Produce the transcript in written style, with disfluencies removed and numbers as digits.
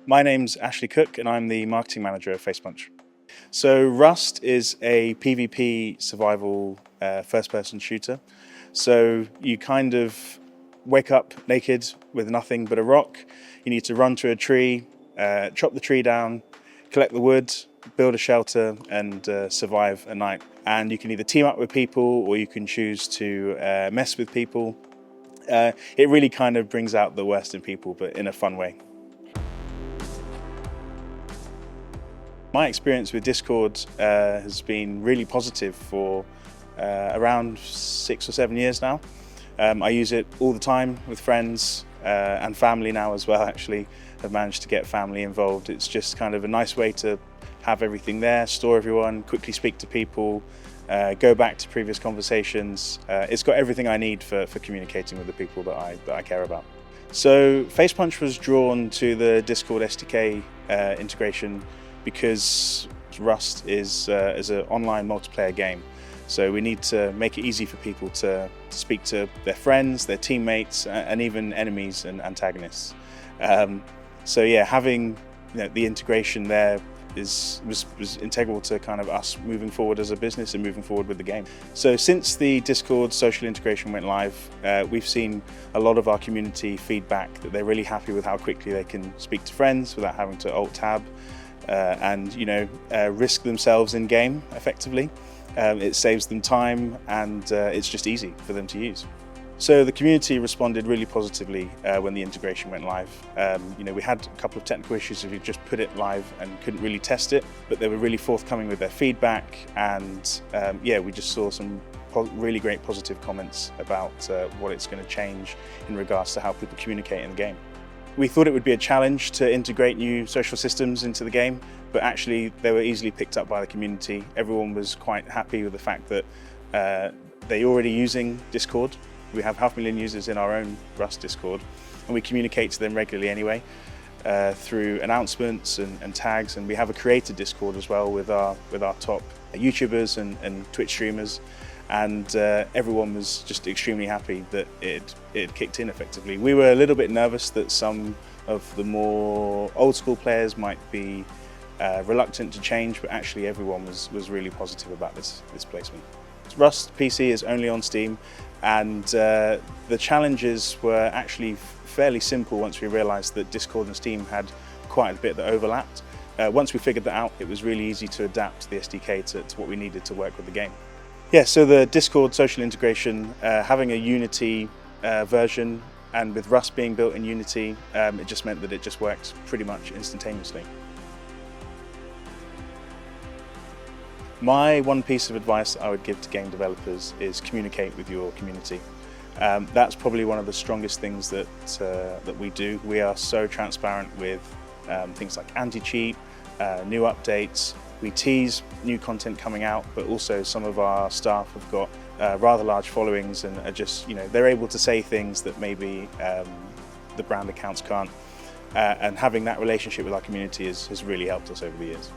My name's Ashley Cook and I'm the marketing manager of Facepunch. So Rust is a PvP survival first-person shooter. So you kind of wake up naked with nothing but a rock. You need to run to a tree, chop the tree down, collect the wood, build a shelter and survive a night. And you can either team up with people or you can choose to mess with people. It really kind of brings out the worst in people, but in a fun way. My experience with Discord has been really positive for around 6 or 7 years now. I use it all the time with friends and family now as well, actually. I've managed to get family involved. It's just kind of a nice way to have everything there, store everyone, quickly speak to people, go back to previous conversations. It's got everything I need for communicating with the people that I care about. So Facepunch was drawn to the Discord SDK integration because Rust is an online multiplayer game. So we need to make it easy for people to speak to their friends, their teammates, and even enemies and antagonists. So yeah, having the integration there was integral to kind of us moving forward as a business and moving forward with the game. So since the Discord social integration went live, we've seen a lot of our community feedback that they're really happy with how quickly they can speak to friends without having to alt-tab and risk themselves in game effectively. It saves them time and it's just easy for them to use. So the community responded really positively when the integration went live. We had a couple of technical issues if we just put it live and couldn't really test it, but they were really forthcoming with their feedback, and we just saw some really great positive comments about what it's going to change in regards to how people communicate in the game. We thought it would be a challenge to integrate new social systems into the game, but actually they were easily picked up by the community. Everyone was quite happy with the fact that they're already using Discord. We have 500,000 users in our own Rust Discord, and we communicate to them regularly anyway through announcements and tags, and we have a creator Discord as well with our top YouTubers and Twitch streamers. And everyone was just extremely happy that it kicked in effectively. We were a little bit nervous that some of the more old school players might be reluctant to change, but actually everyone was really positive about this placement. Rust PC is only on Steam, and the challenges were actually fairly simple once we realised that Discord and Steam had quite a bit that overlapped. Once we figured that out, it was really easy to adapt the SDK to what we needed to work with the game. Yeah, so the Discord social integration, having a Unity version, and with Rust being built in Unity, it just meant that it just worked pretty much instantaneously. My one piece of advice I would give to game developers is communicate with your community. That's probably one of the strongest things that we do. We are so transparent with things like anti-cheat, new updates. We tease new content coming out, but also some of our staff have got rather large followings and are just, they're able to say things that maybe the brand accounts can't. And having that relationship with our community has really helped us over the years.